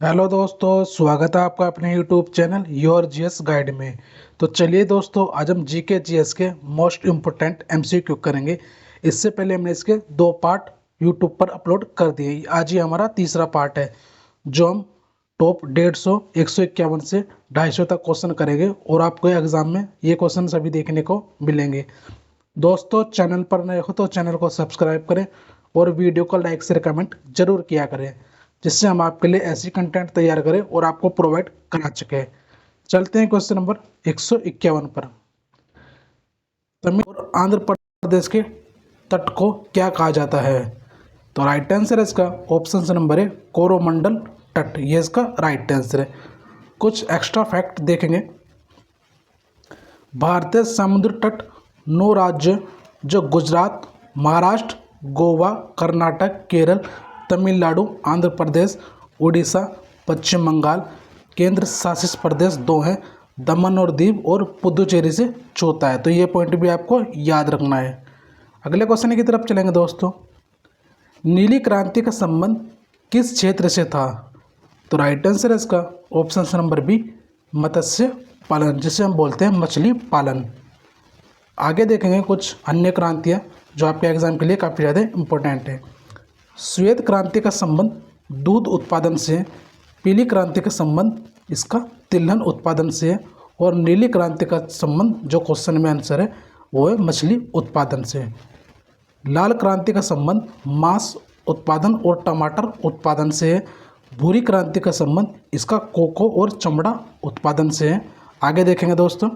Hello दोस्तों, स्वागत है आपका अपने YouTube channel your GS guide में। तो चलिए दोस्तों, आज हम जीके जीएस के मोस्ट इम्पोर्टेंट एमसीक्यू करेंगे। इससे पहले हमने इसके 2 पार्ट यूट्यूब पर अपलोड कर दिए। आज ही हमारा तीसरा पार्ट है, जो हम टॉप 150 151 से 250 तक क्वेश्चन करेंगे और आपको एग्जाम में ये क्वेश्चन सभी देखने को मिलेंगे। दोस्तों, चैनल पर नए हो तो चैनल को सब्सक्राइब करें और वीडियो को लाइक से कमेंट जरूर किया करें, जिससे हम आपके लिए ऐसी कंटेंट तैयार करें और आपको प्रोवाइड करा सके। चलते हैं क्वेश्चन नंबर 151 पर। तमिल और आंध्र प्रदेश के तट को क्या कहा जाता है? तो राइट आंसर है इसका ऑप्शन नंबर है कोरोमंडल तट। ये इसका राइट आंसर है। कुछ एक्स्ट्रा फैक्ट देखेंगे। भारतीय समुद्र तट 9 राज्य जो गुजरात, महाराष्ट्र, गोवा, कर्नाटक, केरल, तमिलनाडु, आंध्र प्रदेश, उड़ीसा, पश्चिम बंगाल, केंद्र शासित प्रदेश 2 हैं, दमन और दीव और पुदुचेरी से चौथा है। तो ये पॉइंट भी आपको याद रखना है। अगले क्वेश्चन की तरफ चलेंगे दोस्तों। नीली क्रांति का संबंध किस क्षेत्र से था? तो राइट आंसर है इसका ऑप्शन नंबर बी मत्स्य पालन, जिसे हम बोलते हैं मछली पालन। आगे देखेंगे कुछ अन्य क्रांतियाँ जो आपके एग्जाम के लिए काफ़ी ज़्यादा इम्पोर्टेंट है। श्वेत क्रांति का संबंध दूध उत्पादन से है, पीली क्रांति का संबंध इसका तिलहन उत्पादन से है, और नीली क्रांति का संबंध जो क्वेश्चन में आंसर है वो है मछली उत्पादन से है। लाल क्रांति का संबंध मांस उत्पादन और टमाटर उत्पादन से है। भूरी क्रांति का संबंध इसका कोको और चमड़ा उत्पादन से है। आगे देखेंगे दोस्तों।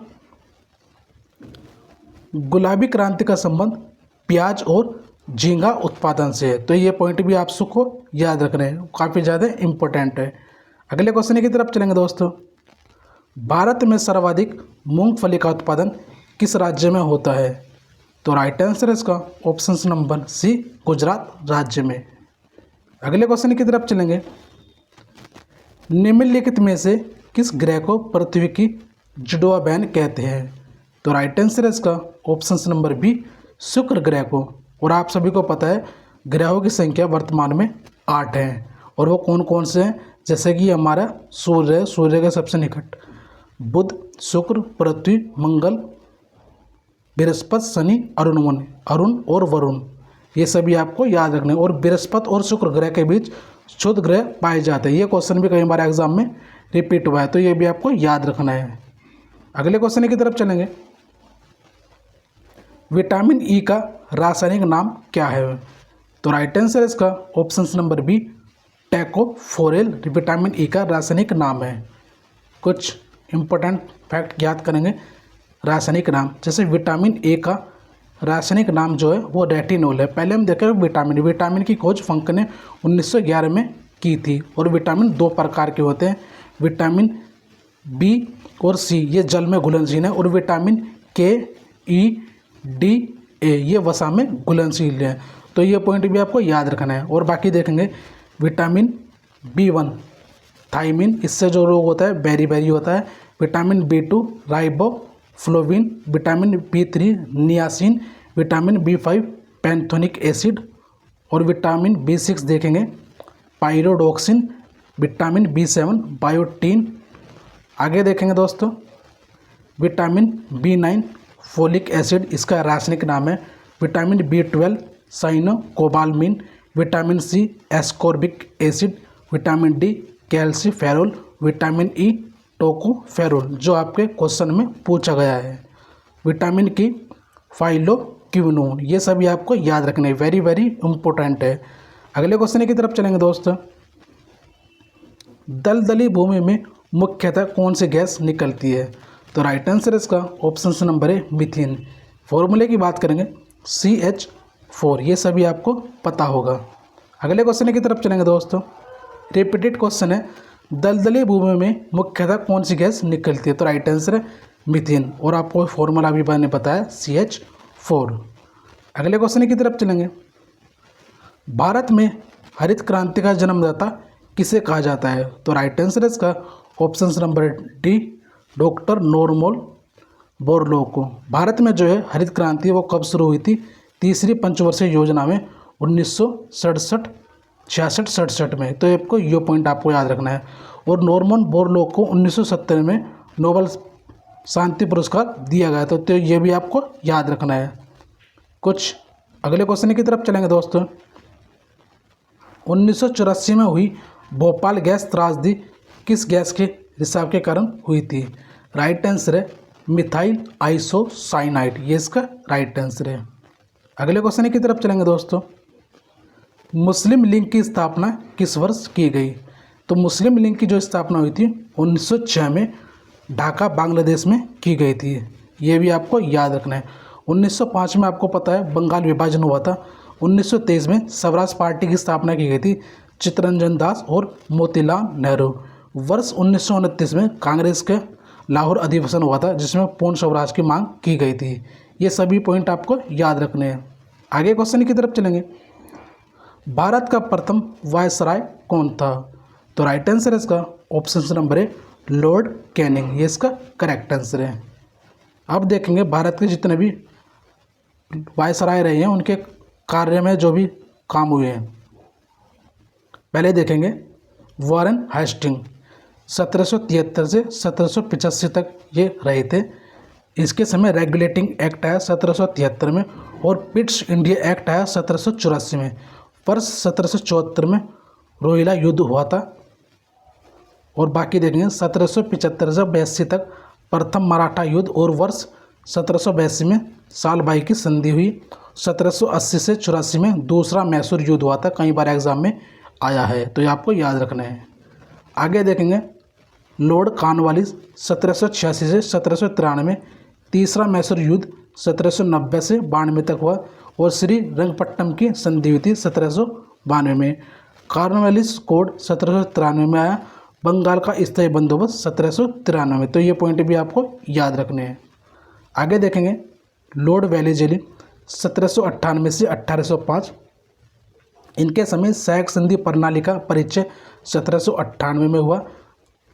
गुलाबी क्रांति का संबंध प्याज और झींगा उत्पादन से है। तो ये पॉइंट भी आप सबको याद रखना है, काफ़ी ज़्यादा इम्पोर्टेंट है। अगले क्वेश्चन की तरफ चलेंगे दोस्तों। भारत में सर्वाधिक मूंगफली का उत्पादन किस राज्य में होता है? तो राइट आंसर है इसका ऑप्शन नंबर सी गुजरात राज्य में। अगले क्वेश्चन की तरफ चलेंगे। निम्नलिखित में से किस ग्रह को पृथ्वी की जुड़वा बहन कहते हैं? तो राइट आंसर है इसका ऑप्शन नंबर बी शुक्र ग्रह को। और आप सभी को पता है ग्रहों की संख्या वर्तमान में 8 है, और वो कौन कौन से हैं? जैसे कि हमारा सूर्य है, सूर्य के सबसे निकट बुध, शुक्र, पृथ्वी, मंगल, बृहस्पति, शनि, अरुण और वरुण। ये सभी आपको याद रखने। और बृहस्पति और शुक्र ग्रह के बीच क्षुद्र ग्रह पाए जाते हैं। ये क्वेश्चन भी कई बार एग्जाम में रिपीट हुआ है, तो ये भी आपको याद रखना है। अगले क्वेश्चन की तरफ चलेंगे। विटामिन ई का रासायनिक नाम क्या है? तो राइट आंसर है इसका option number B tocopherol vitamin E का रासायनिक नाम है। कुछ इंपॉर्टेंट फैक्ट याद करेंगे। रासायनिक नाम, जैसे विटामिन ए का रासायनिक नाम जो है वो रेटिनोल है। पहले हम देखें विटामिन की खोज फंक ने 1911 में की थी। और विटामिन 2 प्रकार के होते हैं, विटामिन बी और सी ये जल में घुलनशील है, और विटामिन के, ई, डी, ए ये वसा में घुलनशील है। तो ये पॉइंट भी आपको याद रखना है। और बाकी देखेंगे विटामिन B1 थाइमिन, इससे जो रोग होता है बेरी होता है। Vitamin B2 riboflavin, vitamin B3 niacin, vitamin B5 pantothenic acid, और विटामिन B6 देखेंगे पायरोडोक्सिन, विटामिन B7 बायोटीन। आगे देखेंगे दोस्तों विटामिन B9 फोलिक एसिड, इसका रासायनिक नाम है। Vitamin B12 cyanocobalamin, vitamin C ascorbic acid, vitamin D calciferol, vitamin E tocopherol, जो आपके क्वेश्चन में पूछा गया है। विटामिन की फाइलोक्विनोन, ये सभी आपको याद रखने, वेरी वेरी इंपॉर्टेंट है। अगले क्वेश्चन की तरफ चलेंगे दोस्तों। दलदली भूमि में मुख्यतः कौन सी गैस निकलती है? तो राइट आंसर इसका ऑप्शन नंबर है मीथेन। फॉर्मूले की बात करेंगे CH4, ये सभी आपको पता होगा। अगले क्वेश्चन की तरफ चलेंगे दोस्तों। रिपीटेड क्वेश्चन है, दलदली भूमि में मुख्यतः कौन सी गैस निकलती है? तो राइट आंसर है मीथेन, और आपको फॉर्मूला भी मैंने बताया CH4। अगले क्वेश्चन की तरफ चलेंगे। भारत में हरित क्रांति का जन्मदाता किसे कहा जाता है? तो राइट आंसर है इसका option number D doctor Norman Borlaug को। भारत में जो है हरित क्रांति वो कब शुरू हुई थी? तीसरी पंचवर्षीय योजना में 1967 66-67 में। तो आपको ये पॉइंट आपको याद रखना है। और नॉर्मन बोरलॉग को 1970 में नोबेल शांति पुरस्कार दिया गया था, तो ये भी आपको याद रखना है। कुछ अगले क्वेश्चन की तरफ चलेंगे दोस्तों। 1984 में हुई भोपाल गैस त्रासदी किस गैस के रिसाव के कारण हुई थी? राइट आंसर है मिथाइल आइसोसाइनाइड, ये इसका राइट आंसर है। अगले क्वेश्चन की तरफ चलेंगे दोस्तों। मुस्लिम लीग की स्थापना किस वर्ष की गई? तो मुस्लिम लीग की जो स्थापना हुई थी 1906 में ढाका बांग्लादेश में की गई थी, ये भी आपको याद रखना है। 1905 में आपको पता है बंगाल विभाजन हुआ था। 1923 में स्वराज पार्टी की स्थापना की गई थी चित्तरंजन दास और मोतीलाल नेहरू। वर्ष 1929 में कांग्रेस के लाहौर अधिवेशन हुआ था जिसमें पूर्ण स्वराज की मांग की गई थी। ये सभी पॉइंट आपको याद रखने हैं। आगे क्वेश्चन की तरफ चलेंगे। भारत का प्रथम वायसराय कौन था? तो राइट आंसर है इसका ऑप्शन नंबर है लॉर्ड कैनिंग, ये इसका करेक्ट आंसर है। अब देखेंगे भारत के जितने भी वायसराय रहे हैं उनके कार्य में जो भी काम हुए हैं। पहले देखेंगे वॉरेन हेस्टिंग 1773 से 1785 तक ये रहे थे। इसके समय रेगुलेटिंग एक्ट आया 1773 में और पिट्स इंडिया एक्ट आया 1784 में। वर्ष 1774 में रोहिला युद्ध हुआ था। और बाकी देखेंगे 1775 से 82 तक प्रथम मराठा युद्ध और वर्ष 1782 में सालबाई की संधि हुई। 1780 से 84 में दूसरा मैसूर युद्ध हुआ था, कई बार एग्जाम में आया है, तो ये आपको याद रखना है। आगे देखेंगे लॉर्ड कॉर्नवालिस 1786 से 1793, तीसरा मैसूर युद्ध 1790 से 92 तक हुआ और श्री रंगपट्टनम की संधि हुई थी 1792 में। कॉर्नवालिस कोड 1793 में आया। बंगाल का स्थायी बंदोबस्त 1793 में। तो ये पॉइंट भी आपको याद रखने हैं। आगे देखेंगे लॉर्ड वेलेस्ली 1798 से 1805, इनके समय सैक संधि प्रणाली का परिचय 1798 में हुआ।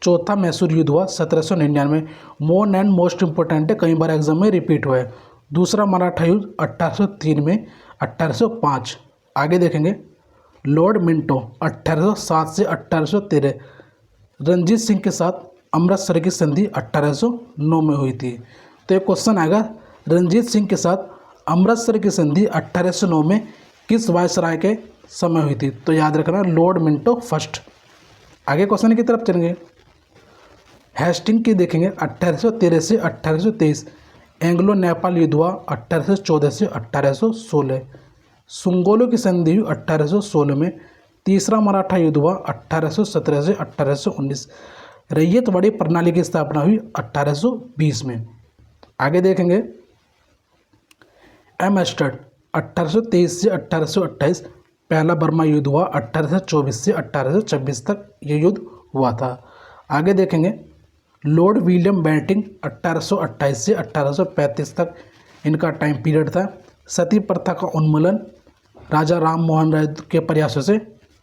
चौथा मैसूर युद्ध हुआ 1799। मोर एंड मोस्ट इंपॉर्टेंट है, कई बार एग्जाम में रिपीट हुआ है। दूसरा मराठा युद्ध 1803 में 1805। आगे देखेंगे लॉर्ड मिंटो 1807 से 1813, रणजीत सिंह के साथ अमृतसर की संधि 1809 में हुई थी। तो एक क्वेश्चन आएगा रणजीत सिंह के साथ अमृतसर की संधि 1809 में किस वायसराय के समय हुई थी? तो याद रखना लॉर्ड मिंटो फर्स्ट। आगे क्वेश्चन की तरफ चलेंगे। हेस्टिंग की देखेंगे 1813 से 1823। एंग्लो नेपाल युद्ध हुआ 1814 से 1816। सुंगोलो की संधि हुई 1816 में। तीसरा मराठा युद्ध हुआ 1817 से 1819। रैयतवाड़ी प्रणाली की स्थापना हुई 1820 में। आगे देखेंगे एमस्टर्ड 1823 से 1828। पहला बर्मा युद्ध हुआ 1824 से 1826 तक ये युद्ध हुआ था। आगे देखेंगे लॉर्ड विलियम बेंटिंग 1828 से 1835 तक इनका टाइम पीरियड था। सती प्रथा का उन्मूलन राजा राम मोहन राय के प्रयासों से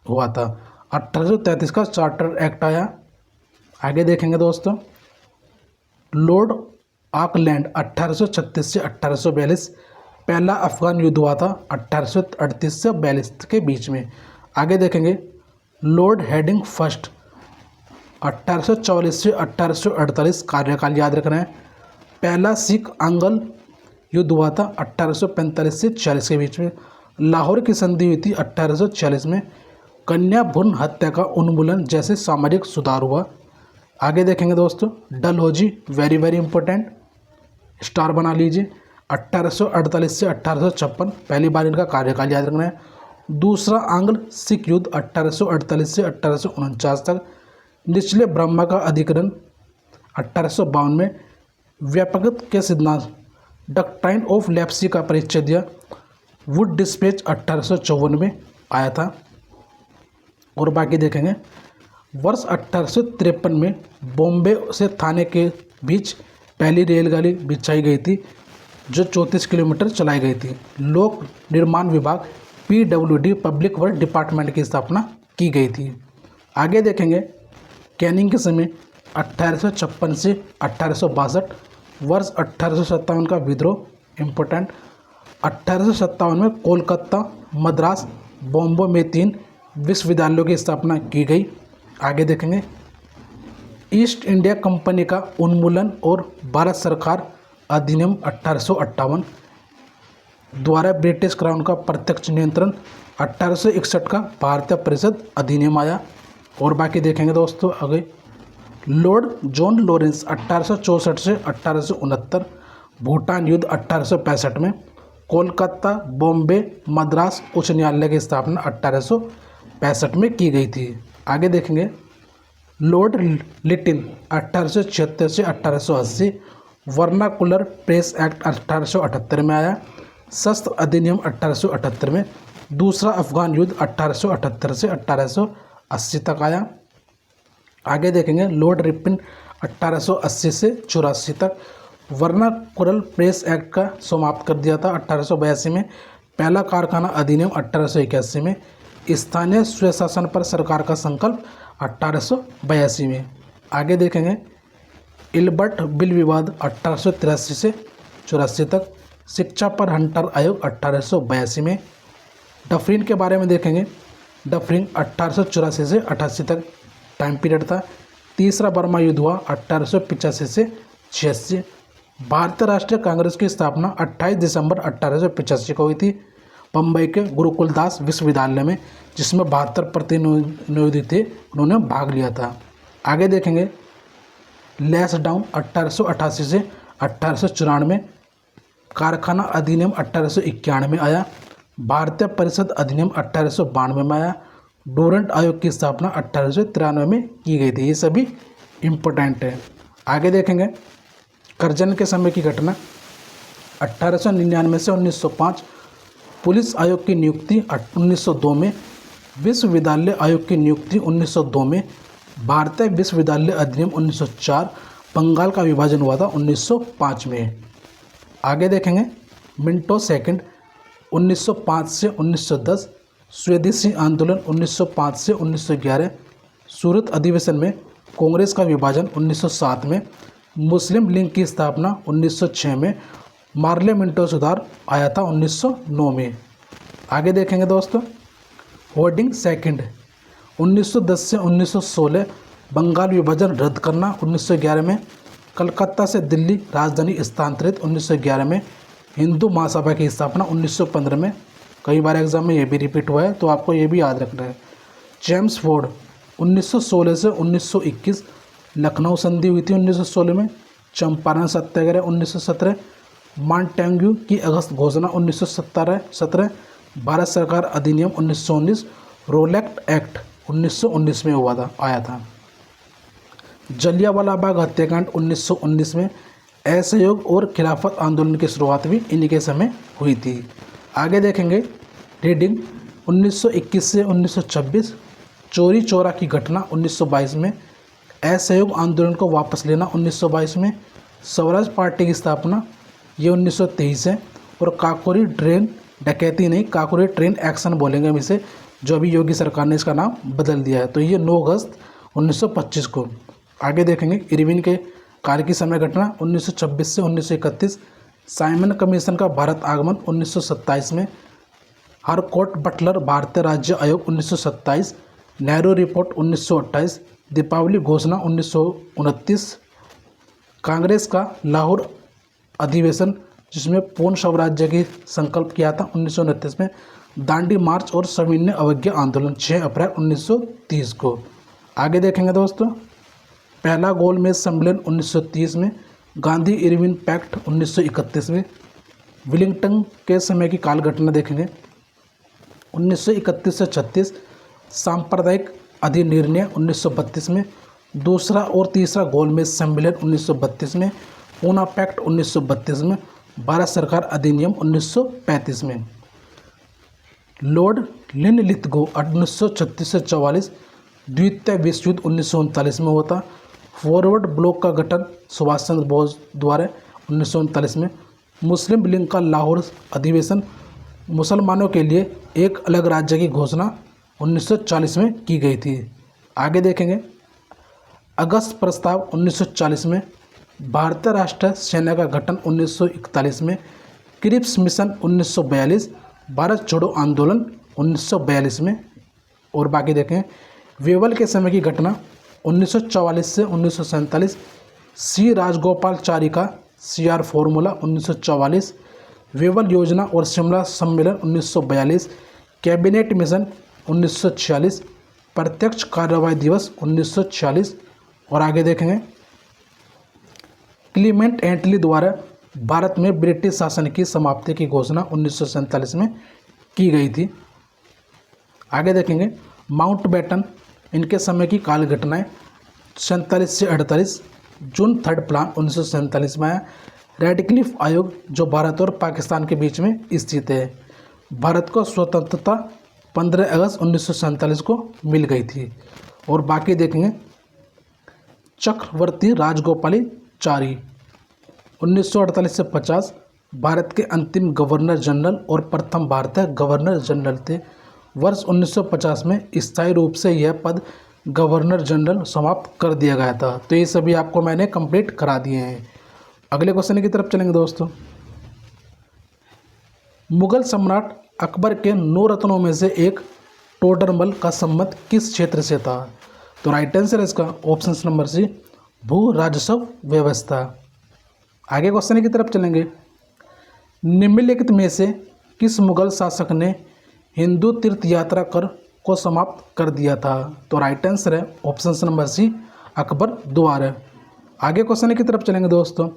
हुआ था। 1833 का चार्टर एक्ट आया। आगे देखेंगे दोस्तों लॉर्ड ऑकलैंड 1836 से 1842। पहला अफगान युद्ध हुआ था 1838 से 42 के बीच में। आगे देखेंगे लॉर्ड हेडिंग फर्स्ट 1844 से 1848, कार्यकाल याद रखना है। पहला सिख आंगल युद्ध हुआ था 1845 से 46 के बीच में। लाहौर की संधि हुई थी 1846 में। कन्या भ्रूण हत्या का उन्मूलन जैसे सामाजिक सुधार हुआ। आगे देखेंगे दोस्तों Dalhousie, very very important, star बना लीजिए। 1848 से 1856 पहली बार इनका कार्यकाल याद रखना है। दूसरा आंग्ल सिख युद्ध 1848 से 1849 तक। निचले ब्रह्मा का अधिकरण 1852 में। व्यापकता के सिद्धांत डक्टाइन ऑफ लेप्सी का परिचय दिया। वुड डिस्पैच 1854 में आया था। और बाकी देखेंगे वर्ष 1853 में बॉम्बे से थाने के बीच पहली रेलगाड़ी बिछाई गई थी जो 34 किलोमीटर चलाई गई थी। लोक निर्माण विभाग PWD पब्लिक वर्क डिपार्टमेंट की स्थापना की गई थी। आगे देखेंगे कैनिंग के समय 1856 से 1862। वर्ष 1857 का विद्रोह इम्पोर्टेंट। 1857 में कोलकाता, मद्रास, बॉम्बे में 3 विश्वविद्यालयों की स्थापना की गई। आगे देखेंगे ईस्ट इंडिया कंपनी का उन्मूलन और भारत सरकार अधिनियम 1858 द्वारा ब्रिटिश क्राउन का प्रत्यक्ष नियंत्रण 1861 का भारतीय परिषद अधिनियम आया। और बाकी देखेंगे दोस्तों आगे लॉर्ड जॉन लॉरेंस 1864 से 1869, भूटान युद्ध 1865 में, कोलकाता बॉम्बे मद्रास उच्च न्यायालय की स्थापना 1865 में की गई थी। आगे देखेंगे लॉर्ड लिटिल 1876 से 1880, वर्नाकुलर प्रेस एक्ट 1878 में आया, शस्त्र अधिनियम 1878 में, दूसरा अफगान युद्ध 1878 से 1880 तक आया। आगे देखेंगे लॉर्ड रिपन 1880 से 84 तक, वर्नाकुलर प्रेस एक्ट का समाप्त कर दिया था 1882 में, पहला कारखाना अधिनियम 1881 में, स्थानीय स्वशासन पर सरकार का संकल्प 1882 में। आगे देखेंगे इल्बर्ट बिल विवाद 1883 से 84 तक, शिक्षा पर हंटर आयोग 1882 में। डफरिन के बारे में देखेंगे डफरिन 1884 से 88 तक टाइम पीरियड था। तीसरा बर्मा युद्ध हुआ 1885 से 86। भारतीय राष्ट्रीय कांग्रेस की स्थापना 28 दिसंबर 1885 को हुई थी बम्बई के गुरुकुलदास विश्वविद्यालय में, जिसमें 72 प्रतिनिधि थे, उन्होंने भाग लिया था। आगे देखेंगे लैंसडाउन 1888 से 1894, कारखाना अधिनियम 1891 में आया, भारतीय परिषद अधिनियम 1892 में आया, डोरंट आयोग की स्थापना 1893 में की गई थी। ये सभी इम्पोर्टेंट है। आगे देखेंगे करजन के समय की घटना 1899 से 1905, पुलिस आयोग की नियुक्ति 1902 में, विश्वविद्यालय आयोग की नियुक्ति 1902 में, भारतीय विश्वविद्यालय अधिनियम 1904, बंगाल का विभाजन हुआ था 1905 में। आगे देखेंगे मिंटो सेकंड 1905 से 1910, स्वदेशी आंदोलन 1905 से 1911, सूरत अधिवेशन में कांग्रेस का विभाजन 1907 में, मुस्लिम लीग की स्थापना 1906 में, मार्ले मिंटो सुधार आया था 1909 में। आगे देखेंगे दोस्तों होर्डिंग सेकंड 1910 से 1916, बंगाल विभाजन रद्द करना 1911 में, कलकत्ता से दिल्ली राजधानी स्थानांतरित 1911 में, हिंदू महासभा की स्थापना 1915 में। कई बार एग्जाम में ये भी रिपीट हुआ है तो आपको ये भी याद रखना है। जेम्स फोर्ड 1916 से 1921, लखनऊ संधि हुई थी 1916 में, चंपारण सत्याग्रह 1917, मॉन्टेग्यू की अगस्त घोषणा 1917, भारत सरकार अधिनियम 1919, रोलेक्ट एक्ट 1919 में आया था। जलियांवाला बाग हत्याकांड 1919 में, असहयोग और खिलाफत आंदोलन की शुरुआत भी इन्हीं के समय हुई थी। आगे देखेंगे रीडिंग 1921 से 1926, चोरी चोरा की घटना 1922 में, असहयोग आंदोलन को वापस लेना 1922 में, स्वराज पार्टी की स्थापना ये 1923 है, और काकोरी ट्रेन डकैती नहीं काकोरी ट्रेन एक्शन बोलेंगे हम इसे, जो अभी योगी सरकार ने इसका नाम बदल दिया है, तो ये 9 अगस्त 1925 को। आगे देखेंगे इरविन के कार्य की समय घटना 1926 से 1931, साइमन कमीशन का भारत आगमन 1927 में, हरकोट बटलर भारतीय राज्य आयोग 1927, नेहरू रिपोर्ट 1928, दीपावली घोषणा 1929, कांग्रेस का लाहौर अधिवेशन जिसमें पूर्ण स्वराज्य की संकल्प किया था 1929 में, दांडी मार्च और सविनय अवज्ञा आंदोलन 6 अप्रैल 1930 को। आगे देखेंगे दोस्तों पहला गोलमेज सम्मेलन 1930 में, गांधी इरविन पैक्ट 1931 में, विलिंगटन के समय की काल घटना देखेंगे 1931 से 36, सांप्रदायिक अधिनिर्णय 1932 में, दूसरा और तीसरा गोलमेज सम्मेलन 1932 में, पूना पैक्ट 1932 में, भारत सरकार अधिनियम 1935 में, लॉर्ड लिनलिथगो 1936 से 44, द्वितीय विश्व युद्ध 1939 में होता, फॉरवर्ड ब्लॉक का गठन सुभाष चंद्र बोस द्वारा 1939 में, मुस्लिम लीग का लाहौर अधिवेशन, मुसलमानों के लिए एक अलग राज्य की घोषणा 1940 में की गई थी। आगे देखेंगे अगस्त प्रस्ताव 1940 में, भारतीय राष्ट्रीय सेना का गठन 1941 में, क्रिप्स मिशन 1942, भारत छोड़ो आंदोलन 1942 में। और बाकी देखें वेवल के समय की घटना 1944 से 1947, सी राजगोपालचारी का CR फॉर्मूला 1944, वेवल योजना और शिमला सम्मेलन 1942, कैबिनेट मिशन 1946, प्रत्यक्ष कार्रवाई दिवस 1946 और आगे देखेंगे क्लीमेंट एटली द्वारा भारत में ब्रिटिश शासन की समाप्ति की घोषणा 1947 में की गई थी। आगे देखेंगे माउंटबेटन, इनके समय की काल घटनाएं 47 से 48, जून 3rd प्लान 1947 में आया, रेडक्लिफ आयोग जो भारत और पाकिस्तान के बीच में स्थित है, भारत को स्वतंत्रता 15 अगस्त 1947 को मिल गई थी। और बाकी देखेंगे चक्रवर्ती राजगोपालाचारी 1948 से 50 भारत के अंतिम गवर्नर जनरल और प्रथम भारतीय गवर्नर जनरल थे। वर्ष 1950 में स्थायी रूप से यह पद गवर्नर जनरल समाप्त कर दिया गया था। तो ये सभी आपको मैंने कंप्लीट करा दिए हैं। अगले क्वेश्चन की तरफ चलेंगे दोस्तों। मुगल सम्राट अकबर के 9 रत्नों में से एक टोडरमल का संबंध किस क्षेत्र से था? तो राइट आंसर है इसका ऑप्शन नंबर सी, भू राजस्व व्यवस्था। आगे क्वेश्चन की तरफ चलेंगे। निम्नलिखित में से किस मुगल शासक ने हिंदू तीर्थ यात्रा कर को समाप्त कर दिया था? तो राइट आंसर है ऑप्शन नंबर सी, अकबर द्वारा। आगे क्वेश्चन की तरफ चलेंगे दोस्तों।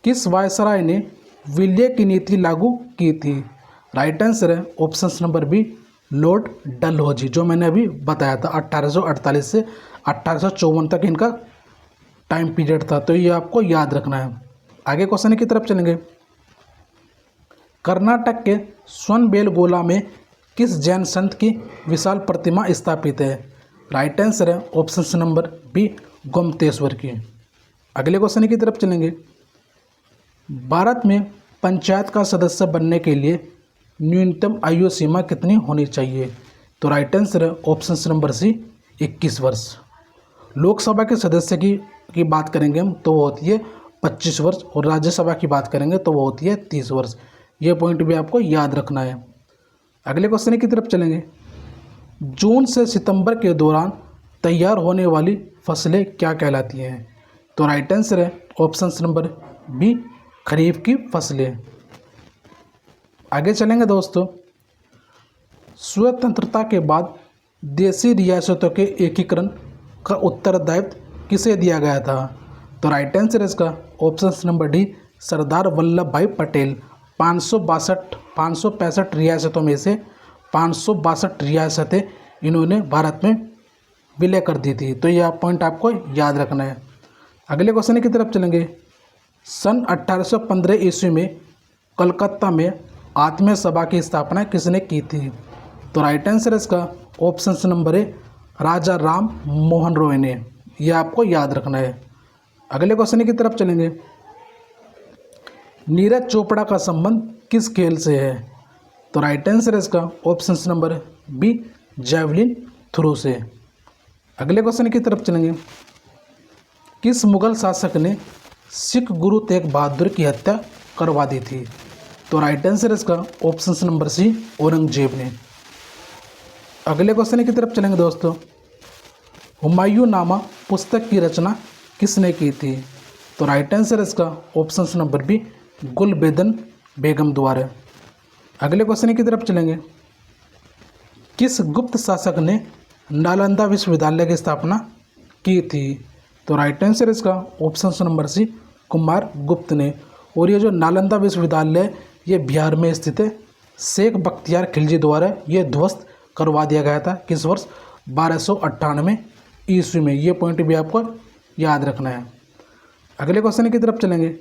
किस वायसराय ने विलय की नीति लागू की थी? राइट आंसर है option number B, Lord Dalhousie, जो मैंने अभी बताया था 1848 से 1854 तक इनका टाइम पीरियड था। तो ये आपको याद रखना है। आगे क्वेश्चन की तरफ चलेंगे। कर्नाटक के स्वनबेलगोला में किस जैन संत की विशाल प्रतिमा स्थापित है? राइट आंसर है ऑप्शन नंबर बी, गोमतेश्वर की। अगले क्वेश्चन की तरफ चलेंगे। भारत में पंचायत का सदस्य बनने के लिए न्यूनतम आयु सीमा कितनी होनी चाहिए? तो राइट आंसर है ऑप्शन नंबर सी, 21 वर्ष। लोकसभा के सदस्य की बात करेंगे हम तो वो होती है 25 वर्ष, और राज्यसभा की बात करेंगे तो वो होती है 30 वर्ष। ये पॉइंट भी आपको याद रखना है। अगले क्वेश्चन की तरफ चलेंगे। जून से सितंबर के दौरान तैयार होने वाली फसलें क्या कहलाती हैं? तो राइट आंसर है ऑप्शन नंबर बी, खरीफ की फसलें। आगे चलेंगे दोस्तों। स्वतंत्रता के बाद देशी रियासतों के एकीकरण का उत्तरदायित्व किसे दिया गया था? तो राइट आंसर है इसका option number D, Sardar Vallabh भाई पटेल। 565 रियासतों में से 562 रियासतें इन्होंने भारत में विलय कर दी थी। तो यह पॉइंट आपको याद रखना है। अगले क्वेश्चन की तरफ चलेंगे। सन 1815 ईस्वी में कलकत्ता में आत्मीय सभा की स्थापना किसने की थी? तो राइट आंसर है इसका ऑप्शन नंबर ए, राजा राम मोहन रॉय ने। यह आपको याद रखना है। अगले क्वेश्चन की तरफ चलेंगे। नीरज चोपड़ा का संबंध किस खेल से है? तो राइट आंसर है इसका option number B, javelin throw से। अगले क्वेश्चन की तरफ चलेंगे। किस मुगल शासक ने सिख गुरु तेग बहादुर की हत्या करवा दी थी? तो राइट आंसर है इसका ऑप्शन नंबर सी, औरंगजेब ने। अगले क्वेश्चन की तरफ चलेंगे दोस्तों। हुमायूं नामा पुस्तक की रचना किसने की थी? तो राइट आंसर है इसका ऑप्शन नंबर बी, गुलबेदन बेगम द्वारा। अगले क्वेश्चन की तरफ चलेंगे। किस गुप्त शासक ने नालंदा विश्वविद्यालय की स्थापना की थी? तो राइट आंसर इसका ऑप्शन नंबर सी, कुमार गुप्त ने। और ये जो नालंदा विश्वविद्यालय ये बिहार में स्थित है। शेख बख्तियार खिलजी द्वारा ये ध्वस्त करवा दिया गया था। किस वर्ष? 1298 ईस्वी में। ये पॉइंट भी आपको याद रखना है। अगले क्वेश्चन की तरफ चलेंगे।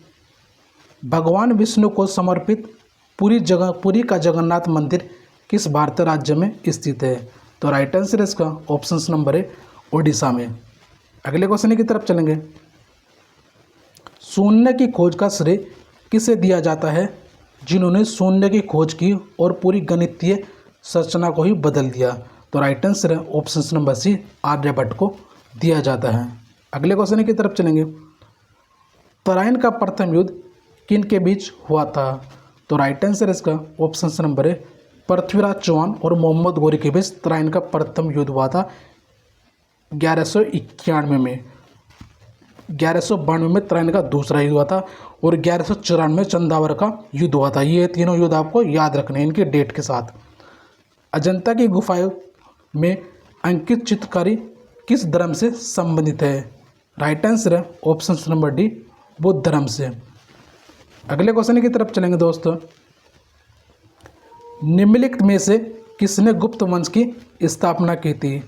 भगवान विष्णु को समर्पित पुरी का जगन्नाथ मंदिर किस भारतीय राज्य में स्थित है? तो राइट आंसर है इसका ऑप्शन नंबर ए, ओडिशा में। अगले क्वेश्चन की तरफ चलेंगे। शून्य की खोज का श्रेय किसे दिया जाता है जिन्होंने शून्य की खोज की और पूरी गणितीय संरचना को ही बदल दिया? तो राइट आंसर है ऑप्शन नंबर सी, आर्यभट्ट को दिया जाता है। अगले क्वेश्चन की तरफ चलेंगे। तराइन का प्रथम युद्ध किन के बीच हुआ था? तो राइट आंसर इसका option number A, Prithviraj Chauhan और मोहम्मद गौरी के बीच तराइन का प्रथम युद्ध हुआ था 1191 में। 1192 में तराइन का दूसरा युद्ध हुआ था और 1194 में चंदावर का युद्ध हुआ था। ये तीनों युद्ध आपको याद रखने हैं इनके डेट के साथ। अजंता की गुफाओं में अंकित चित्रकारी किस धर्म से संबंधित है? राइट आंसर है ऑप्शन नंबर डी, बुद्ध धर्म से। अगले क्वेश्चन की तरफ चलेंगे दोस्तों। निम्नलिखित में से किसने गुप्त वंश की स्थापना की थी?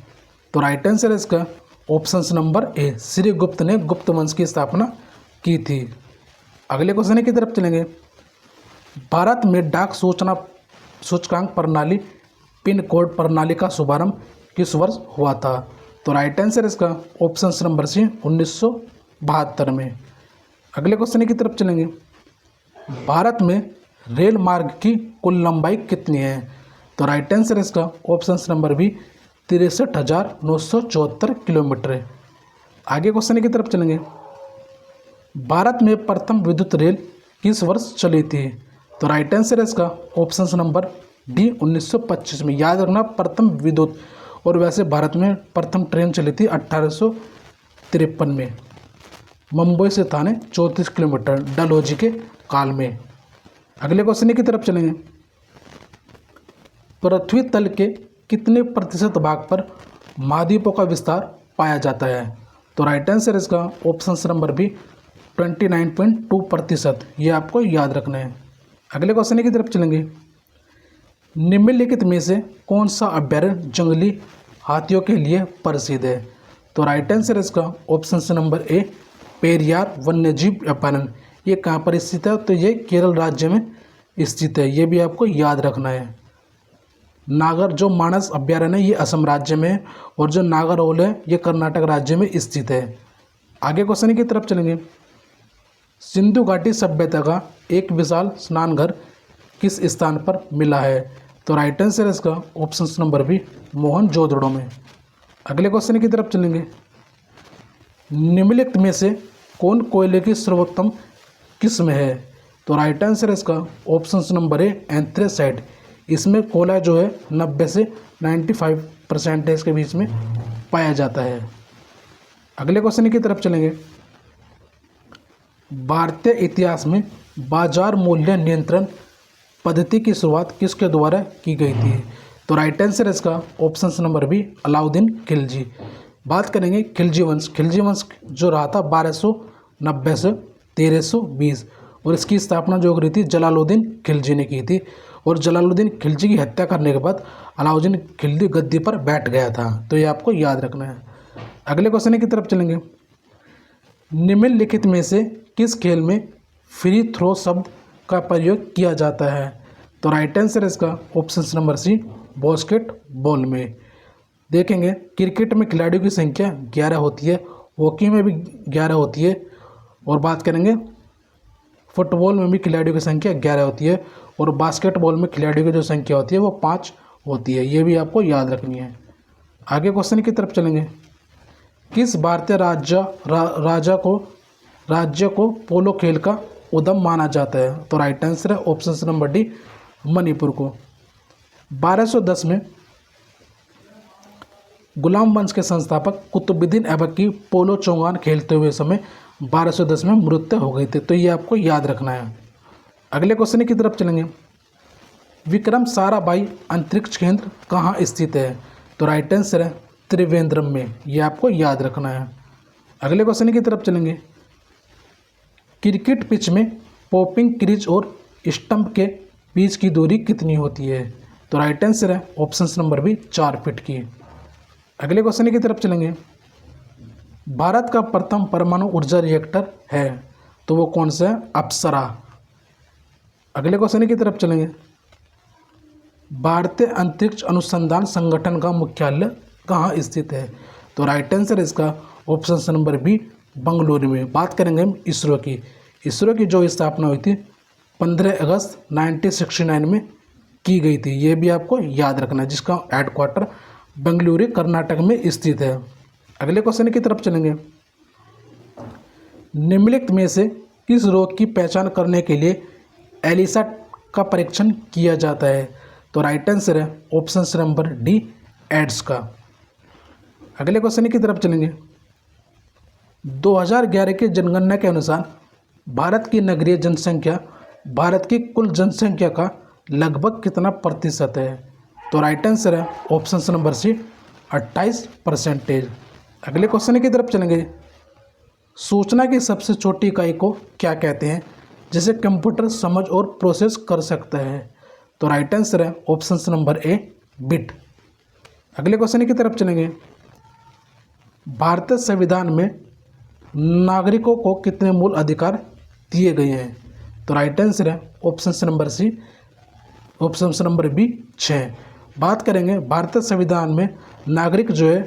तो राइट आंसर है इसका ऑप्शन नंबर ए, श्री गुप्त ने गुप्त वंश की स्थापना की थी। अगले क्वेश्चन की तरफ चलेंगे। भारत में डाक सूचना सूचकांक प्रणाली पिन कोड प्रणाली का शुभारंभ किस वर्ष हुआ था? तो राइट आंसर इसका ऑप्शन नंबर सी, 1972 में। अगले क्वेश्चन की तरफ चलेंगे। भारत में रेल मार्ग की कुल लंबाई कितनी है? तो राइट आंसर इसका ऑप्शन नंबर बी, 63,974 किलोमीटर है। आगे क्वेश्चन की तरफ चलेंगे। भारत में प्रथम विद्युत रेल किस वर्ष चली थी? तो राइट आंसर है इसका ऑप्शन नंबर डी, 1925 में। याद रखना प्रथम विद्युत, और वैसे भारत में प्रथम ट्रेन चली थी 1853 में, मुंबई से थाने 34 किलोमीटर, डलहौजी के काल में। अगले क्वेश्चन की तरफ चलेंगे। पृथ्वी तल के कितने प्रतिशत भाग पर महाद्वीपों का विस्तार पाया जाता है? तो राइट आंसर इसका ऑप्शन नंबर बी, 29.2%। ये आपको याद रखना है। अगले क्वेश्चन की तरफ चलेंगे। निम्नलिखित में से कौन सा अभ्यारण्य जंगली हाथियों के लिए प्रसिद्ध है? तो राइट आंसर इसका ऑप्शन नंबर ए, पेरियार वन्यजीव अभ्यारण्य। ये कहाँ पर स्थित है? तो ये केरल राज्य में स्थित है। ये भी आपको याद रखना है। नागर जो मानस अभ्यारण्य है ये असम राज्य में है, और जो नागरहोल है ये कर्नाटक राज्य में स्थित है। आगे क्वेश्चन की तरफ चलेंगे। सिंधु घाटी सभ्यता का एक विशाल स्नानघर किस स्थान पर मिला है? तो राइट आंसर इसका ऑप्शन नंबर बी, मोहनजोदड़ो में। अगले क्वेश्चन की तरफ चलेंगे। निम्नलिखित में से कौन कोयले की सर्वोत्तम किस्म है? तो राइट आंसर इसका ऑप्शन नंबर ए, एंथ्रेसाइट। इसमें कोयला जो है 90 से 95% के बीच में पाया जाता है। अगले क्वेश्चन की तरफ चलेंगे। भारतीय इतिहास में बाजार मूल्य नियंत्रण पद्धति की शुरुआत किसके द्वारा की गई थी? तो राइट आंसर इसका option number B, Alauddin Khilji. बात करेंगे खिलजी वंश। खिलजी वंश जो रहा था 1290 से 1320, और इसकी स्थापना जो करी थी जलालुद्दीन खिलजी ने की थी। और जलालुद्दीन खिलजी की हत्या करने के बाद अलाउद्दीन खिलजी गद्दी पर बैठ गया था। तो ये आपको याद रखना है। अगले क्वेश्चन की तरफ चलेंगे। निम्नलिखित में से किस खेल में फ्री थ्रो शब्द का प्रयोग किया जाता है? तो राइट आंसर इसका ऑप्शन नंबर सी, बास्केटबॉल में। देखेंगे क्रिकेट में खिलाड़ियों की संख्या 11 होती है, हॉकी में भी 11 होती है, और बात करेंगे फुटबॉल में भी खिलाड़ियों की संख्या 11 होती है, और बास्केटबॉल में खिलाड़ियों की जो संख्या होती है वो 5 होती है। ये भी आपको याद रखनी है। आगे क्वेश्चन की तरफ चलेंगे। किस भारतीय राज्य को पोलो खेल का उद्गम माना जाता है? तो राइट आंसर है ऑप्शन नंबर डी, मणिपुर को। 1210 में गुलाम वंश के संस्थापक कुतुबुद्दीन ऐबक की पोलो चौगान खेलते हुए समय 1210 में मृत्यु हो गई थी। तो ये आपको याद रखना है। अगले क्वेश्चन की तरफ चलेंगे। विक्रम साराभाई अंतरिक्ष केंद्र कहाँ स्थित है? तो राइट आंसर है त्रिवेंद्रम में। ये आपको याद रखना है। अगले क्वेश्चन की तरफ चलेंगे। क्रिकेट पिच में पॉपिंग क्रीज और स्टंप के बीच की दूरी कितनी होती है? तो राइट आंसर है ऑप्शन नंबर बी, 4 फीट की। अगले क्वेश्चन की तरफ चलेंगे। भारत का प्रथम परमाणु ऊर्जा रिएक्टर है, तो वो कौन सा है? अप्सरा। अगले क्वेश्चन की तरफ चलेंगे। भारतीय अंतरिक्ष अनुसंधान संगठन का मुख्यालय कहाँ स्थित है? तो राइट आंसर इसका ऑप्शन नंबर बी, बंगलुरु में। बात करेंगे हम इसरो की। इसरो की जो स्थापना हुई थी 15 अगस्त 1969 में की गई थी। ये भी आपको याद रखना है, जिसका हेडक्वार्टर बेंगलुरु कर्नाटक में स्थित है। अगले क्वेश्चन की तरफ चलेंगे। निम्नलिखित में से किस रोग की पहचान करने के लिए एलिसा का परीक्षण किया जाता है? तो राइट आंसर है ऑप्शन नंबर डी एड्स का। अगले क्वेश्चन की तरफ चलेंगे। 2011 की जनगणना के अनुसार भारत की नगरीय जनसंख्या भारत की कुल जनसंख्या का लगभग कितना प्रतिशत है? तो राइट आंसर है ऑप्शन नंबर सी 28%। अगले क्वेश्चन की तरफ चलेंगे। सूचना की सबसे छोटी इकाई को क्या कहते हैं जिसे कंप्यूटर समझ और प्रोसेस कर सकता है? तो राइट आंसर है ऑप्शन नंबर ए बिट। अगले क्वेश्चन की तरफ चलेंगे। भारतीय संविधान में नागरिकों को कितने मूल अधिकार दिए गए हैं? तो राइट आंसर है option number C option number B 6। बात करेंगे भारतीय संविधान में नागरिक जो है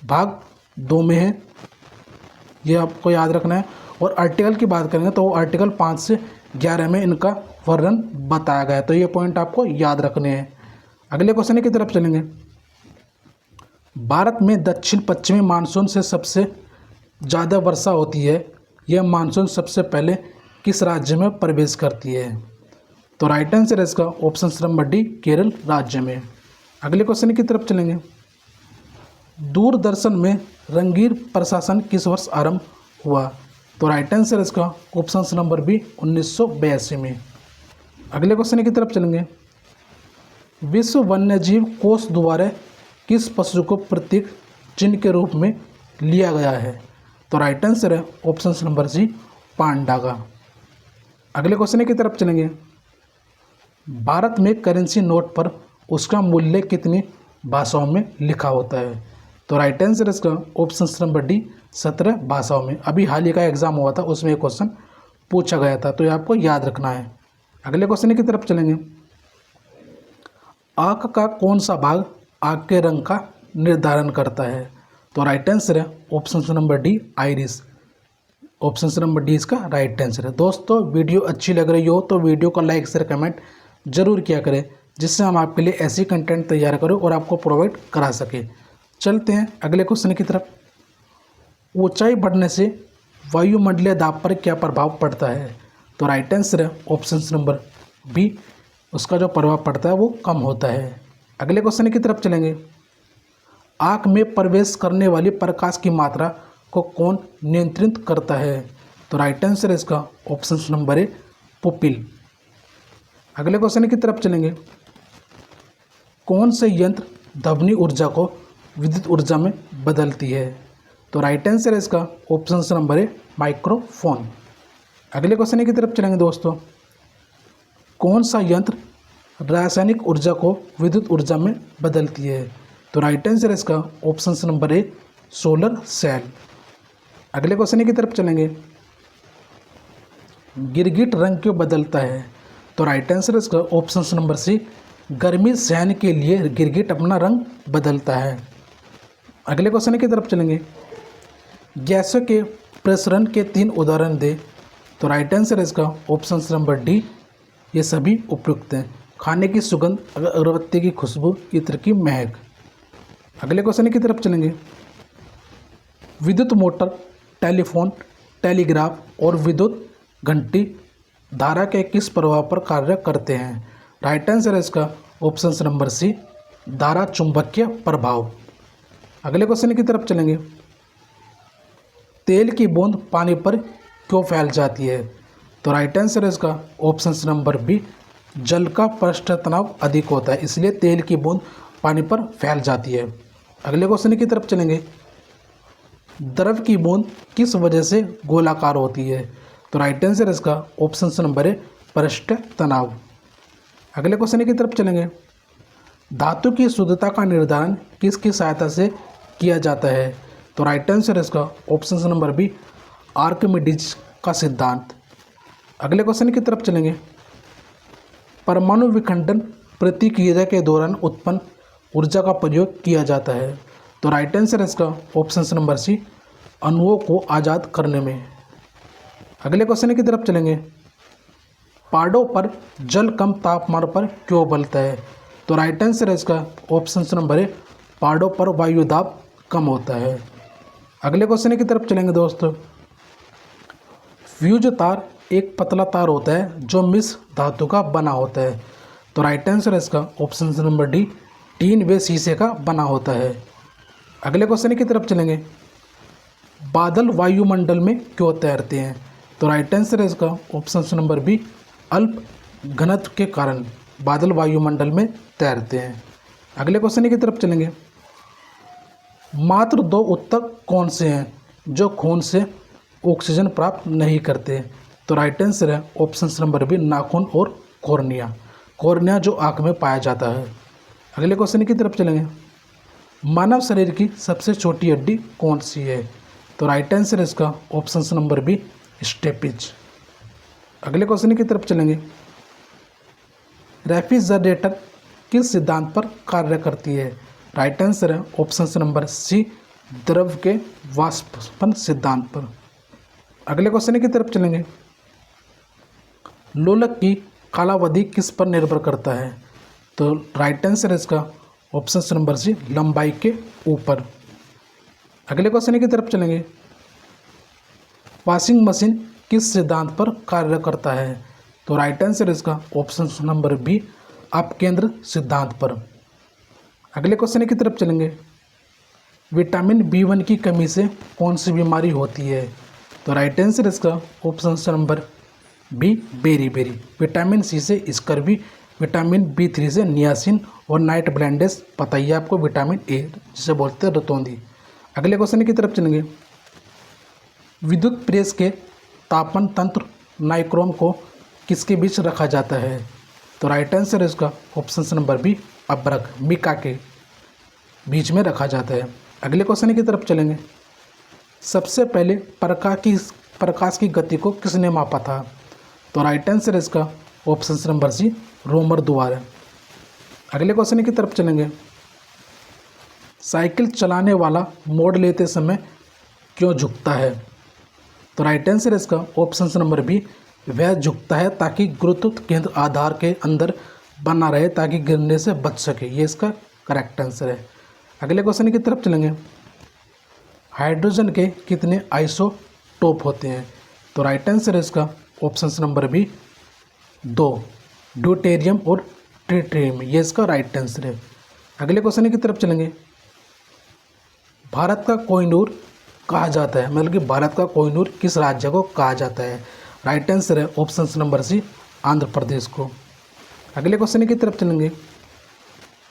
भाग 2 में है, ये आपको याद रखना है। और आर्टिकल की बात करेंगे तो वो आर्टिकल 5 से 11 में इनका वर्णन बताया गया है, तो ये पॉइंट आपको याद रखने हैं। अगले क्वेश्चन की तरफ चलेंगे। भारत में दक्षिण पश्चिमी मानसून से सबसे ज़्यादा वर्षा होती है, यह मानसून सबसे पहले किस राज्य में प्रवेश करती है? तो राइट आंसर है इसका ऑप्शन नंबर डी केरल राज्य में। अगले क्वेश्चन की तरफ चलेंगे। दूरदर्शन में रंगीन प्रशासन किस वर्ष आरंभ हुआ? तो राइट आंसर है इसका ऑप्शन नंबर बी 1982 में। अगले क्वेश्चन की तरफ चलेंगे। विश्व वन्यजीव कोष द्वारा किस पशु को प्रतीक चिन्ह के रूप में लिया गया है? तो राइट आंसर है ऑप्शन नंबर सी पांडा का। अगले क्वेश्चन की तरफ चलेंगे। भारत में करेंसी नोट पर उसका मूल्य कितनी भाषाओं में लिखा होता है? तो राइट आंसर इसका ऑप्शन नंबर डी 17 भाषाओं में। अभी हाल ही का एग्जाम हुआ था, उसमें एक क्वेश्चन पूछा गया था, तो ये आपको याद रखना है। अगले क्वेश्चन की तरफ चलेंगे। आँख का कौन सा भाग आँख के रंग का निर्धारण करता है? तो राइट आंसर है option number D iris. Option number D इसका राइट आंसर है। दोस्तों वीडियो अच्छी लग रही हो तो वीडियो को लाइक शेयर कमेंट जरूर किया करें, जिससे हम आपके लिए ऐसी कंटेंट तैयार करें और आपको प्रोवाइड करा सके। चलते हैं अगले क्वेश्चन की तरफ। ऊंचाई बढ़ने से वायुमंडलीय दाब पर क्या प्रभाव पड़ता है? तो राइट आंसर है ऑप्शन नंबर बी, उसका जो प्रभाव पड़ता है वो कम होता है। अगले क्वेश्चन की तरफ चलेंगे। आँख में प्रवेश करने वाली प्रकाश की मात्रा को कौन नियंत्रित करता है? तो राइट आंसर है इसका ऑप्शन नंबर ए पुपिल। अगले क्वेश्चन की तरफ चलेंगे। कौन से यंत्र ध्वनि ऊर्जा को विद्युत ऊर्जा में बदलती है? तो राइट आंसर है इसका ऑप्शन नंबर ए माइक्रोफोन। अगले क्वेश्चन की तरफ चलेंगे दोस्तों। कौन सा यंत्र रासायनिक ऊर्जा को विद्युत ऊर्जा में बदलती है? तो राइट आंसर है इसका option number A solar cell. अगले क्वेश्चन की तरफ चलेंगे। गिरगिट रंग क्यों बदलता है? तो राइट आंसर है इसका ऑप्शन नंबर सी, गर्मी सहन के लिए गिरगिट अपना रंग बदलता है। अगले क्वेश्चन की तरफ चलेंगे। गैसों के प्रसरण के 3 उदाहरण दे। तो राइट आंसर है इसका ऑप्शन नंबर डी, ये सभी उपयुक्त हैं। खाने की सुगंध, अगरबत्ती की खुशबू, इत्र की महक। अगले क्वेश्चन की तरफ चलेंगे। विद्युत मोटर, टेलीफोन, टेलीग्राफ और विद्युत घंटी धारा के किस प्रभाव पर कार्य करते हैं? राइट आंसर है इसका ऑप्शन नंबर सी, धारा चुंबकीय प्रभाव। अगले क्वेश्चन की तरफ चलेंगे। तेल की बूंद पानी पर क्यों फैल जाती है? तो राइट आंसर है इसका ऑप्शन नंबर बी, जल का पृष्ठ तनाव अधिक होता है, इसलिए तेल की बूंद पानी पर फैल जाती है। अगले क्वेश्चन की तरफ चलेंगे। द्रव की बूंद किस वजह से गोलाकार होती है? तो राइट आंसर है इसका ऑप्शन नंबर ए पृष्ठ तनाव। अगले क्वेश्चन की तरफ चलेंगे। धातु की शुद्धता का निर्धारण किसकी सहायता से किया जाता है? तो राइट आंसर है इसका ऑप्शन नंबर बी, आर्किमिडीज का सिद्धांत। अगले क्वेश्चन की तरफ चलेंगे। परमाणु विखंडन प्रतिक्रिया के दौरान उत्पन्न ऊर्जा का प्रयोग किया जाता है। तो राइट आंसर है इसका ऑप्शन नंबर सी, अणुओं को आज़ाद करने में। अगले क्वेश्चन की तरफ चलेंगे। पहाड़ों पर जल कम तापमान पर क्यों उबलता है? तो राइट आंसर है इसका ऑप्शन नंबर ए, पहाड़ों पर वायु दाब कम होता है। अगले क्वेश्चन की तरफ चलेंगे दोस्तों। फ्यूज तार एक पतला तार होता है जो मिश्र धातु का बना होता है। तो राइट आंसर है इसका ऑप्शन नंबर डी, टीन वे शीशे का बना होता है। अगले क्वेश्चन की तरफ चलेंगे, बादल वायुमंडल में क्यों तैरते हैं? तो राइट आंसर है इसका ऑप्शन नंबर बी, अल्प घनत्व के कारण बादल वायुमंडल में तैरते हैं। अगले क्वेश्चन की तरफ चलेंगे, मात्र 2 ऊतक कौन से हैं जो खून से ऑक्सीजन प्राप्त नहीं करते? तो राइट आंसर है ऑप्शन नंबर बी, नाखून और कॉर्निया। कॉर्निया जो आँख में पाया जाता है। अगले क्वेश्चन की तरफ चलेंगे, मानव शरीर की सबसे छोटी हड्डी कौन सी है? तो राइट आंसर है इसका ऑप्शन नंबर बी, स्टेपिज। अगले क्वेश्चन की तरफ चलेंगे, रेफ्रिजरेटर किस सिद्धांत पर कार्य करती है? राइट आंसर है ऑप्शन नंबर सी, द्रव के वाष्पन सिद्धांत पर। अगले क्वेश्चन की तरफ चलेंगे, लोलक की कालावधि किस पर निर्भर करता है? तो राइट आंसर है इसका ऑप्शन नंबर सी, लंबाई के ऊपर। अगले क्वेश्चन की तरफ चलेंगे, वॉशिंग मशीन किस सिद्धांत पर कार्य करता है? तो राइट आंसर इसका ऑप्शन नंबर बी, अपकेंद्र सिद्धांत पर। अगले क्वेश्चन की तरफ चलेंगे, विटामिन B1 की कमी से कौन सी बीमारी होती है? तो राइट आंसर इसका ऑप्शन नंबर बी, बेरी। विटामिन सी से स्कर्वी, विटामिन B3 से नियासिन और नाइट ब्लाइंडनेस पता ही है आपको, विटामिन ए जिसे बोलते हैं रतौंधी। अगले क्वेश्चन की तरफ चलेंगे, विद्युत प्रेस के तापन तंत्र नाइक्रोम को किसके बीच रखा जाता है? तो राइट आंसर है इसका ऑप्शन नंबर बी, अब्रक मिका के बीच में रखा जाता है। अगले क्वेश्चन की तरफ चलेंगे, सबसे पहले प्रकाश की गति को किसने मापा था? तो राइट आंसर है इसका ऑप्शन नंबर सी, रोमर द्वारा। अगले क्वेश्चन की तरफ चलेंगे, साइकिल चलाने वाला मोड़ लेते समय क्यों झुकता है? तो राइट आंसर है इसका ऑप्शन नंबर बी, वह झुकता है ताकि गुरुत्व केंद्र आधार के अंदर बना रहे ताकि गिरने से बच सके। ये इसका करेक्ट आंसर है। अगले क्वेश्चन की तरफ चलेंगे, हाइड्रोजन के कितने आइसोटोप होते हैं? तो राइट आंसर है इसका ऑप्शन नंबर बी, 2, ड्यूटेरियम और ट्रिटियम। ये इसका राइट आंसर है। अगले क्वेश्चन की तरफ चलेंगे, भारत का कोहिनूर कहा जाता है, मतलब कि भारत का कोहिनूर किस राज्य को कहा जाता है? राइट आंसर है ऑप्शन नंबर सी, आंध्र प्रदेश को। अगले क्वेश्चन की तरफ चलेंगे,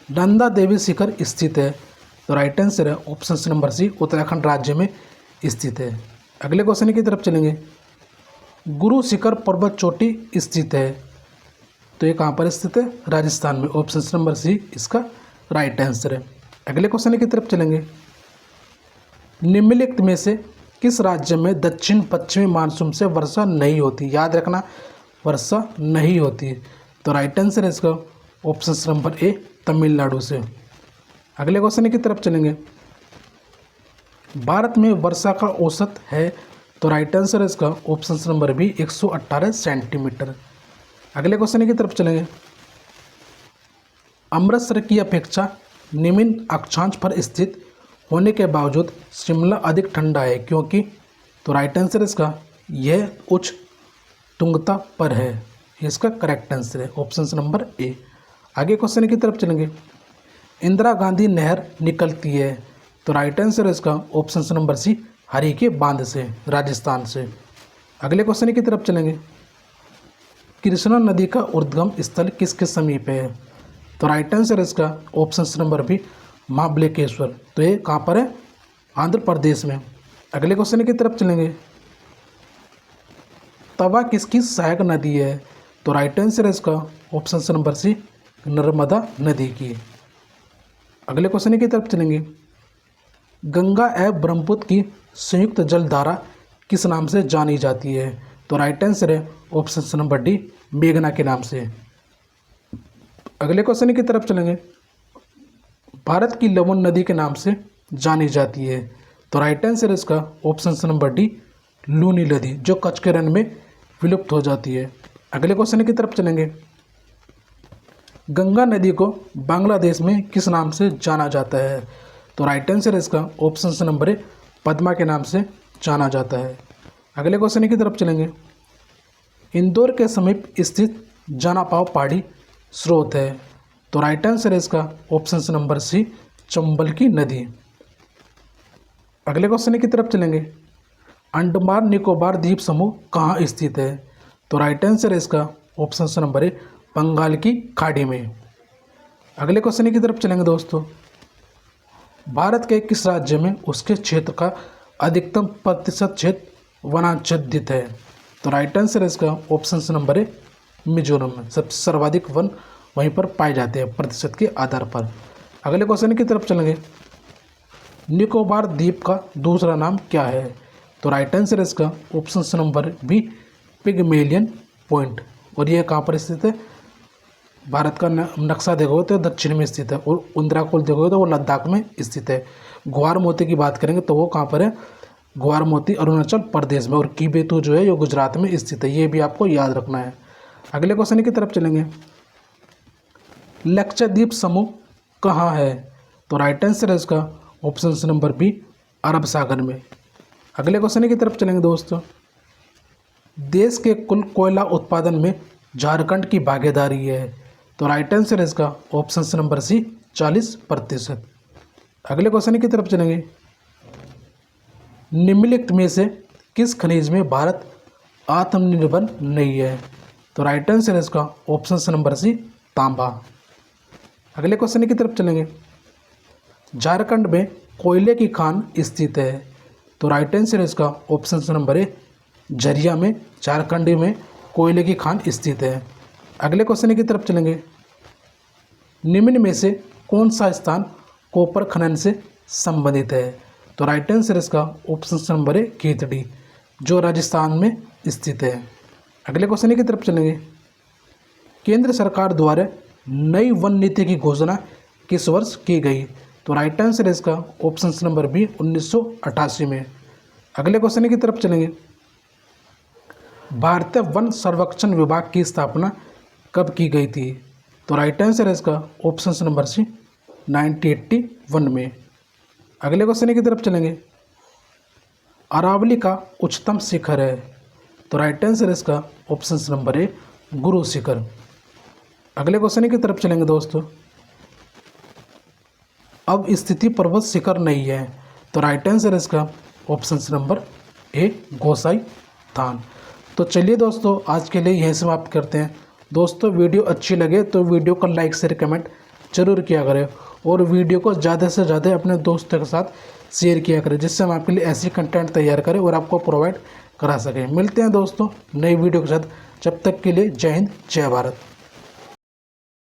नंदा देवी शिखर स्थित है? तो राइट आंसर है ऑप्शन नंबर सी, उत्तराखंड राज्य में स्थित है। अगले क्वेश्चन की तरफ चलेंगे, गुरु शिखर पर्वत चोटी स्थित है? तो ये कहाँ पर स्थित है? राजस्थान में। ऑप्शन नंबर सी इसका राइट आंसर है। अगले क्वेश्चन की तरफ चलेंगे, निम्नलिखित में से किस राज्य में दक्षिण पश्चिमी मानसून से वर्षा नहीं होती? याद रखना, वर्षा नहीं होती। तो राइट आंसर है इसका ऑप्शन नंबर ए, तमिलनाडु से। अगले क्वेश्चन की तरफ चलेंगे, भारत में वर्षा का औसत है? तो राइट आंसर है इसका ऑप्शन नंबर बी, 118 सेंटीमीटर। अगले क्वेश्चन की तरफ चलेंगे, अमृतसर की अपेक्षा निम्न अक्षांश पर स्थित होने के बावजूद शिमला अधिक ठंडा है क्योंकि? तो राइट आंसर इसका यह उच्च तुंगता पर है। इसका करेक्ट आंसर है ऑप्शन नंबर ए। आगे क्वेश्चन की तरफ चलेंगे, इंदिरा गांधी नहर निकलती है? तो राइट आंसर इसका ऑप्शन नंबर सी, हरी के बांध से, राजस्थान से। अगले क्वेश्चन की तरफ चलेंगे, कृष्णा नदी का उद्गम स्थल किसके समीप है? तो राइट आंसर इसका ऑप्शन नंबर बी, महाबलेश्वर। तो ये कहाँ पर है? आंध्र प्रदेश में। अगले क्वेश्चन की तरफ चलेंगे, तवा किसकी सहायक नदी है? तो राइट आंसर इसका ऑप्शन नंबर सी, नर्मदा नदी की। अगले क्वेश्चन की तरफ चलेंगे, गंगा एवं ब्रह्मपुत्र की संयुक्त जलधारा किस नाम से जानी जाती है? तो राइट आंसर है ऑप्शन नंबर डी, मेघना के नाम से। अगले क्वेश्चन की तरफ चलेंगे, भारत की लवण नदी के नाम से जानी जाती है? तो राइट आंसर इसका ऑप्शन नंबर डी, लूनी नदी, जो कच्छ के रण में विलुप्त हो जाती है। अगले क्वेश्चन की तरफ चलेंगे, गंगा नदी को बांग्लादेश में किस नाम से जाना जाता है? तो राइट आंसर इसका ऑप्शन नंबर ए, पद्मा के नाम से जाना जाता है। अगले क्वेश्चन की तरफ चलेंगे, इंदौर के समीप स्थित जानापाव पहाड़ी स्रोत है। तो राइट आंसर है इसका ऑप्शन नंबर सी, चंबल की नदी। अगले क्वेश्चन की तरफ चलेंगे। अंडमान निकोबार द्वीप समूह कहाँ स्थित है? तो राइट आंसर है इसका ऑप्शन नंबर ए, बंगाल की खाड़ी में। अगले क्वेश्चन की तरफ चलेंगे दोस्तों। भारत के किस राज्य में उसके क्षेत्र का अधिकतम प्रतिशत क्षेत्र वनाच्छादित है? तो राइट आंसर है इसका ऑप्शन नंबर ए, मिजोरम में सबसे सर्वाधिक वन वहीं पर पाए जाते हैं प्रतिशत के आधार पर। अगले क्वेश्चन की तरफ चलेंगे। निकोबार द्वीप का दूसरा नाम क्या है? तो राइट आंसर है इसका option number B, Pygmalion Point. और यह कहाँ पर स्थित है? भारत का नक्शा देखोगे तो दक्षिण में स्थित है, और उंद्राकोल देखोगे तो वो लद्दाख में स्थित है। ग्वार मोती की बात करेंगे तो वो कहाँ पर है? ग्वार मोती अरुणाचल प्रदेश में, और कीबेतु जो है ये गुजरात में स्थित है। ये भी आपको याद रखना है। अगले क्वेश्चन की तरफ चलेंगे। लक्षद्वीप समूह कहाँ है? तो राइट आंसर है इसका ऑप्शन नंबर बी, अरब सागर में। अगले क्वेश्चन की तरफ चलेंगे दोस्तों। देश के कुल कोयला उत्पादन में झारखंड की भागीदारी है। तो राइट आंसर है इसका ऑप्शन नंबर सी, 40%। अगले क्वेश्चन की तरफ चलेंगे। निम्नलिखित में से किस खनिज में भारत आत्मनिर्भर नहीं है? तो राइट आंसर है इसका ऑप्शन नंबर सी, तांबा। अगले क्वेश्चन की तरफ चलेंगे। झारखंड में कोयले की खान स्थित है। तो राइट आंसर है इसका ऑप्शन नंबर ए, झरिया में, झारखंड में कोयले की खान स्थित है। अगले क्वेश्चन की तरफ चलेंगे। निम्न में से कौन सा स्थान कॉपर खनन से संबंधित है? तो राइट आंसर इसका ऑप्शन नंबर ए, केतड़ी, जो राजस्थान में स्थित है। अगले क्वेश्चन की तरफ चलेंगे। केंद्र सरकार द्वारा नई वन नीति की घोषणा किस वर्ष की गई? तो राइट आंसर है इसका ऑप्शन नंबर बी, 1988 में। अगले क्वेश्चन की तरफ चलेंगे। भारतीय वन संरक्षण विभाग की स्थापना कब की गई थी? तो राइट आंसर है इसका ऑप्शन नंबर सी, 1981 में। अगले क्वेश्चन की तरफ चलेंगे। अरावली का उच्चतम शिखर है। तो राइट आंसर है इसका ऑप्शन नंबर ए, गुरु शिखर। अगले क्वेश्चन की तरफ चलेंगे दोस्तों। अब स्थिति पर्वत शिखर नहीं है। तो राइट आंसर है इसका ऑप्शन नंबर ए, गोसाई थान। तो चलिए दोस्तों, आज के लिए यहीं समाप्त करते हैं। दोस्तों वीडियो अच्छी लगे तो वीडियो को लाइक शेयर कमेंट जरूर किया करें, और वीडियो को ज़्यादा से ज़्यादा अपने दोस्तों के साथ शेयर किया करें, जिससे हम आपके लिए ऐसी कंटेंट तैयार करें और आपको प्रोवाइड करा सकें। मिलते हैं दोस्तों नई वीडियो के साथ, जब तक के लिए जय हिंद, जय भारत।